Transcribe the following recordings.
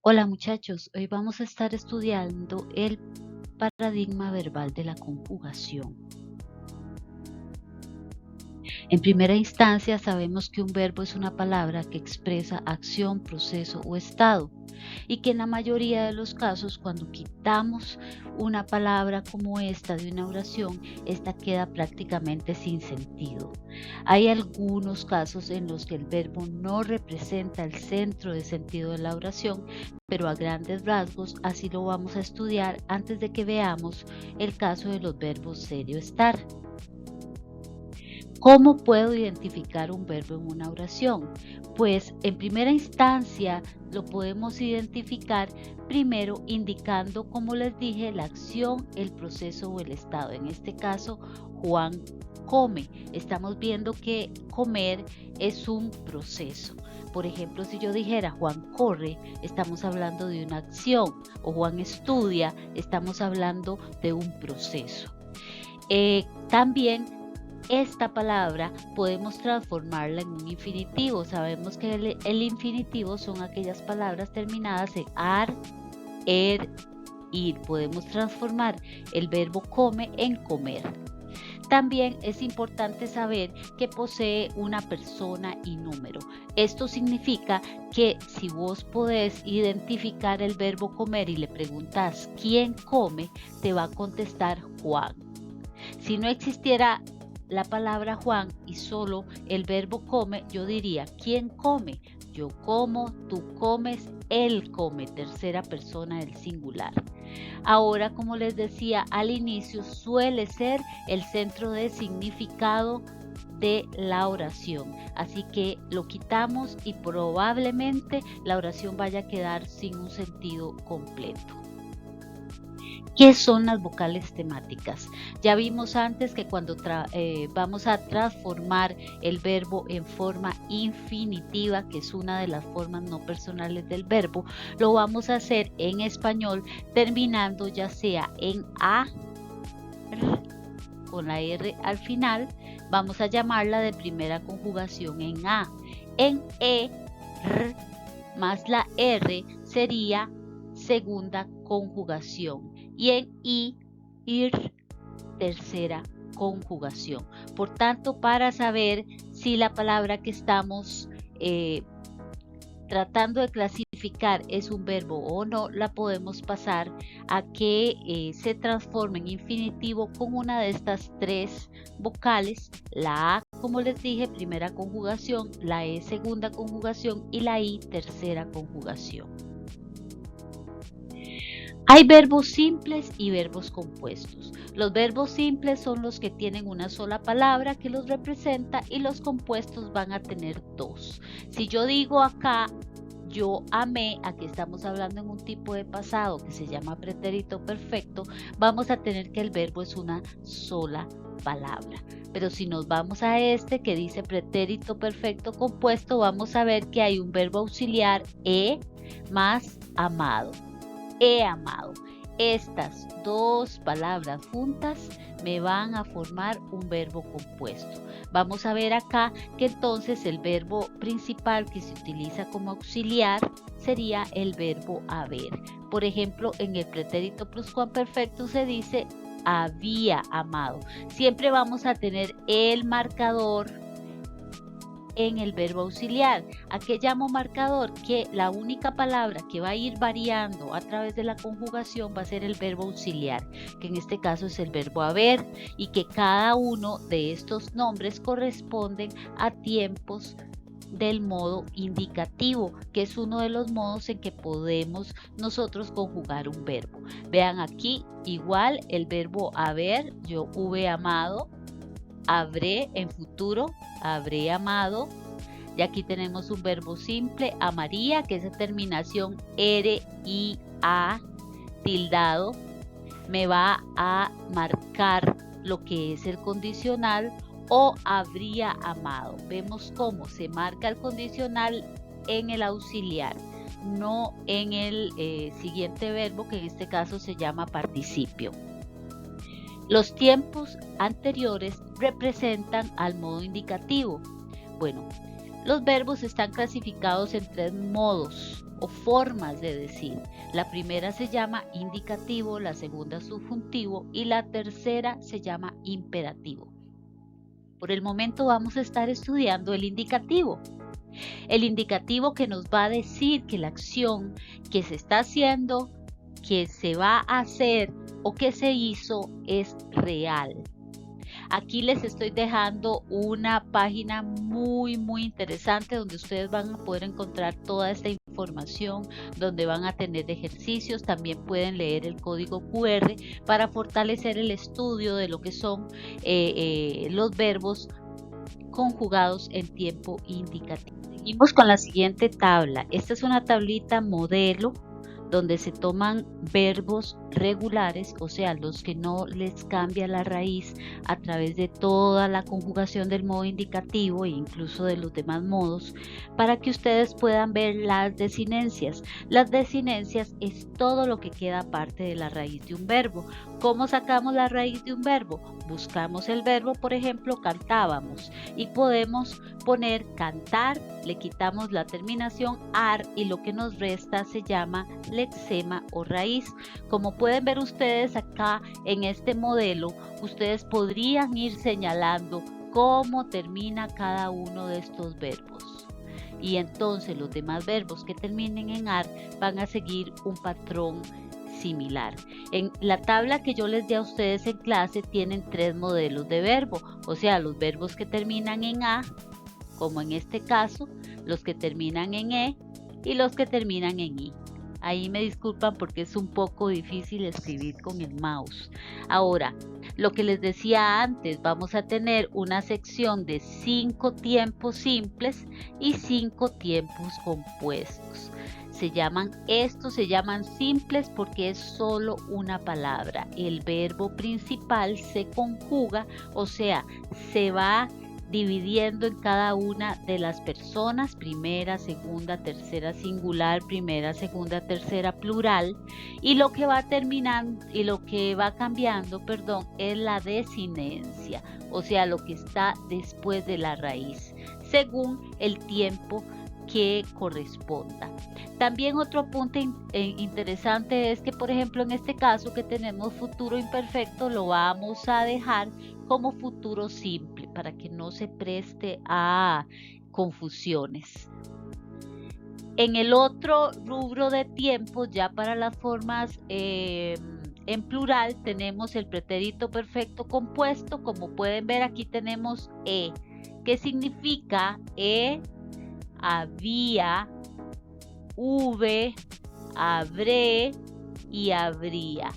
Hola muchachos, hoy vamos a estar estudiando el paradigma verbal de la conjugación. En primera instancia sabemos que un verbo es una palabra que expresa acción, proceso o estado y que en la mayoría de los casos cuando quitamos una palabra como esta de una oración, esta queda prácticamente sin sentido. Hay algunos casos en los que el verbo no representa el centro de sentido de la oración, pero a grandes rasgos así lo vamos a estudiar antes de que veamos el caso de los verbos ser o estar. ¿Cómo puedo identificar un verbo en una oración? Pues en primera instancia lo podemos identificar primero indicando, como les dije, la acción, el proceso o el estado. En este caso, Juan come. Estamos viendo que comer es un proceso. Por ejemplo, si yo dijera Juan corre, estamos hablando de una acción, o Juan estudia, estamos hablando de un proceso. También esta palabra podemos transformarla en un infinitivo. Sabemos que el infinitivo son aquellas palabras terminadas en ar, er, ir. Podemos transformar el verbo come en comer. También es importante saber que posee una persona y número. Esto significa que si vos podés identificar el verbo comer y le preguntas ¿quién come?, te va a contestar Juan. Si no existiera la palabra Juan y solo el verbo come, yo diría ¿quién come? Yo como, tú comes, él come, tercera persona del singular. Ahora, como les decía al inicio, suele ser el centro de significado de la oración, así que lo quitamos y probablemente la oración vaya a quedar sin un sentido completo. ¿Qué son las vocales temáticas? Ya vimos antes que cuando vamos a transformar el verbo en forma infinitiva, que es una de las formas no personales del verbo, lo vamos a hacer en español terminando ya sea en A, R, con la R al final, vamos a llamarla de primera conjugación en A. En E, R, más la R sería segunda conjugación y en I, ir, tercera conjugación. Por tanto, para saber si la palabra que estamos tratando de clasificar es un verbo o no, la podemos pasar a que se transforme en infinitivo con una de estas tres vocales, la A, como les dije, primera conjugación, la E, segunda conjugación y la I, tercera conjugación. Hay verbos simples y verbos compuestos. Los verbos simples son los que tienen una sola palabra que los representa y los compuestos van a tener dos. Si yo digo acá, yo amé, aquí estamos hablando en un tipo de pasado que se llama pretérito perfecto, vamos a tener que el verbo es una sola palabra. Pero si nos vamos a este que dice pretérito perfecto compuesto, vamos a ver que hay un verbo auxiliar más amado. He amado. Estas dos palabras juntas me van a formar un verbo compuesto. Vamos a ver acá que entonces el verbo principal que se utiliza como auxiliar sería el verbo haber. Por ejemplo, en el pretérito pluscuamperfecto se dice había amado. Siempre vamos a tener el marcador en el verbo auxiliar. ¿A qué llamo marcador? Que la única palabra que va a ir variando a través de la conjugación va a ser el verbo auxiliar, que en este caso es el verbo haber, y que cada uno de estos nombres corresponden a tiempos del modo indicativo, que es uno de los modos en que podemos nosotros conjugar un verbo. Vean aquí, igual el verbo haber, yo hube amado, habré en futuro, habré amado. Y aquí tenemos un verbo simple, amaría, que es de terminación R, I, A, tildado. Me va a marcar lo que es el condicional o habría amado. Vemos cómo se marca el condicional en el auxiliar, no en el siguiente verbo, que en este caso se llama participio. Los tiempos anteriores representan al modo indicativo. Bueno, los verbos están clasificados en tres modos. o formas de decir. La primera se llama indicativo, la segunda subjuntivo y la tercera se llama imperativo. Por el momento vamos a estar estudiando el indicativo. El indicativo que nos va a decir que la acción que se está haciendo, que se va a hacer o que se hizo es real. Aquí les estoy dejando una página muy interesante donde ustedes van a poder encontrar toda esta información, donde van a tener ejercicios, también pueden leer el código QR para fortalecer el estudio de lo que son los verbos conjugados en tiempo indicativo. Seguimos con la siguiente tabla. Esta es una tablita modelo donde se toman verbos regulares, o sea, los que no les cambia la raíz a través de toda la conjugación del modo indicativo e incluso de los demás modos, para que ustedes puedan ver las desinencias. Las desinencias es todo lo que queda aparte de la raíz de un verbo. ¿Cómo sacamos la raíz de un verbo? Buscamos el verbo, por ejemplo, cantábamos, y podemos poner cantar, le quitamos la terminación ar y lo que nos resta se llama lexema o raíz. Como pueden ver ustedes acá en este modelo, ustedes podrían ir señalando cómo termina cada uno de estos verbos. Y entonces los demás verbos que terminen en ar van a seguir un patrón similar. En la tabla que yo les di a ustedes en clase tienen 3 modelos de verbo, o sea, los verbos que terminan en a, como en este caso, los que terminan en e y los que terminan en i. Ahí me disculpan porque es un poco difícil escribir con el mouse. Ahora, lo que les decía antes, vamos a tener una sección de 5 tiempos simples y 5 tiempos compuestos. Estos se llaman simples porque es solo una palabra. El verbo principal se conjuga, o sea, se va dividiendo en cada una de las personas, primera, segunda, tercera singular, primera, segunda, tercera plural, y lo que va terminando y lo que va cambiando, es la desinencia, o sea, lo que está después de la raíz, según el tiempo que corresponda. También otro apunte interesante es que, por ejemplo, en este caso que tenemos futuro imperfecto, lo vamos a dejar como futuro simple para que no se preste a confusiones. En el otro rubro de tiempo, ya para las formas en plural, tenemos el pretérito perfecto compuesto. Como pueden ver, aquí tenemos e, que significa había, habré y habría.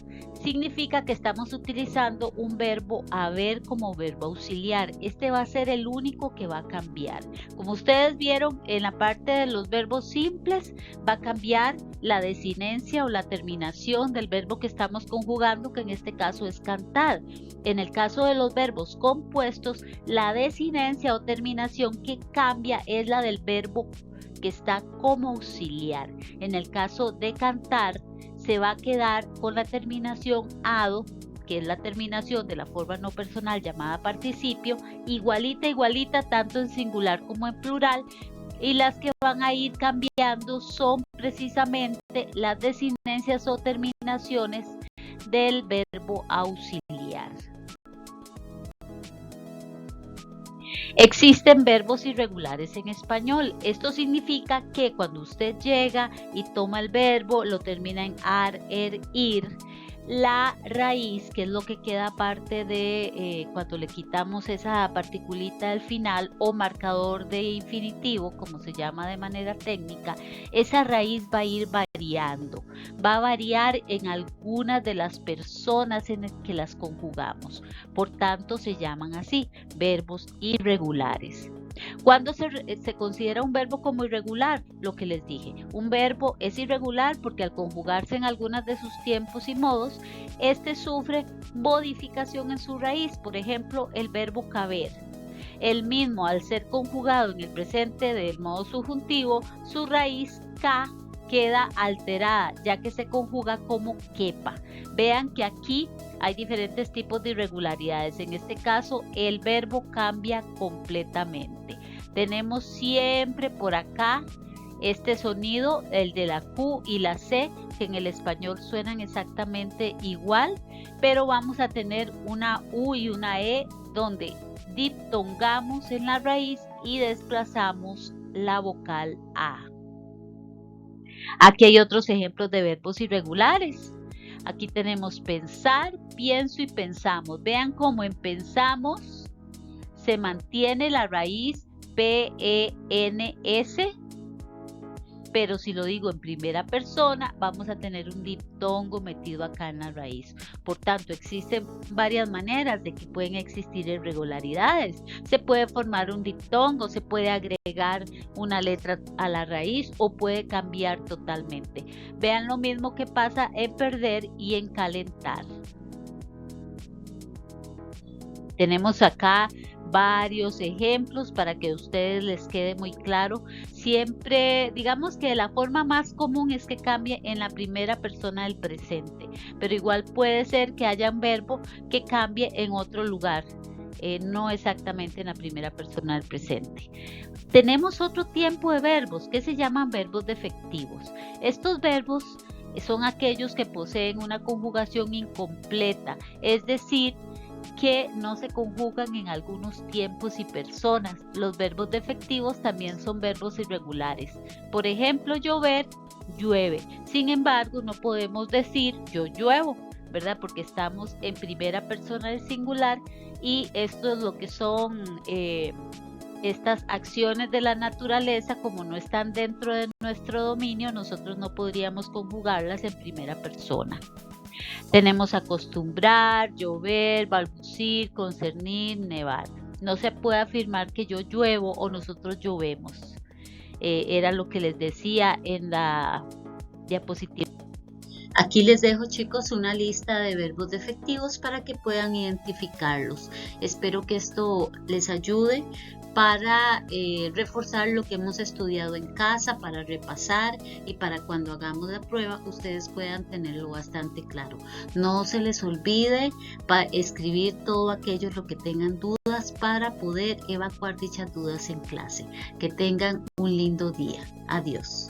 Significa que estamos utilizando un verbo haber como verbo auxiliar. Este va a ser el único que va a cambiar. Como ustedes vieron en la parte de los verbos simples, va a cambiar la desinencia o la terminación del verbo que estamos conjugando, que en este caso es cantar. En el caso de los verbos compuestos, la desinencia o terminación que cambia es la del verbo que está como auxiliar. En el caso de cantar, se va a quedar con la terminación ado, que es la terminación de la forma no personal llamada participio, igualita tanto en singular como en plural, y las que van a ir cambiando son precisamente las desinencias o terminaciones del verbo auxiliar. Existen verbos irregulares en español. Esto significa que cuando usted llega y toma el verbo, lo termina en ar, ir, la raíz, que es lo que queda aparte de cuando le quitamos esa particulita al final o marcador de infinitivo, como se llama de manera técnica, esa raíz va a ir variando. Va a variar en algunas de las personas en las que las conjugamos. Por tanto, se llaman así, verbos irregulares. ¿Cuándo se considera un verbo como irregular? Lo que les dije, un verbo es irregular porque al conjugarse en algunas de sus tiempos y modos, este sufre modificación en su raíz. Por ejemplo, el verbo caber. El mismo, al ser conjugado en el presente del modo subjuntivo, su raíz ca queda alterada, ya que se conjuga como quepa. Vean que aquí hay diferentes tipos de irregularidades. En este caso, el verbo cambia completamente. Tenemos siempre por acá Este sonido, el de la Q y la C, que en el español suenan exactamente igual, pero vamos a tener una U y una E donde diptongamos en la raíz y desplazamos la vocal A. Aquí hay otros ejemplos de verbos irregulares. Aquí tenemos pensar, pienso y pensamos. Vean cómo en pensamos se mantiene la raíz P-E-N-S, pero si lo digo en primera persona, vamos a tener un diptongo metido acá en la raíz. Por tanto, existen varias maneras de que pueden existir irregularidades. Se puede formar un diptongo, se puede agregar una letra a la raíz o puede cambiar totalmente. Vean lo mismo que pasa en perder y en calentar. Tenemos acá varios ejemplos para que a ustedes les quede muy claro. Siempre, digamos que la forma más común es que cambie en la primera persona del presente, pero igual puede ser que haya un verbo que cambie en otro lugar, no exactamente en la primera persona del presente. Tenemos otro tipo de verbos que se llaman verbos defectivos. Estos verbos son aquellos que poseen una conjugación incompleta, es decir, que no se conjugan en algunos tiempos y personas. Los verbos defectivos también son verbos irregulares. Por ejemplo, llover, llueve. Sin embargo, no podemos decir yo lluevo, ¿verdad? Porque estamos en primera persona del singular y esto es lo que son estas acciones de la naturaleza. Como no están dentro de nuestro dominio, nosotros no podríamos conjugarlas en primera persona. Tenemos acostumbrar, llover, balbucir, concernir, nevar. No se puede afirmar que yo lluevo o nosotros llovemos. Era lo que les decía en la diapositiva. Aquí les dejo, chicos, una lista de verbos defectivos para que puedan identificarlos. Espero que esto les ayude para reforzar lo que hemos estudiado en casa, para repasar y para cuando hagamos la prueba ustedes puedan tenerlo bastante claro. No se les olvide escribir todo aquello lo que tengan dudas para poder evacuar dichas dudas en clase. Que tengan un lindo día. Adiós.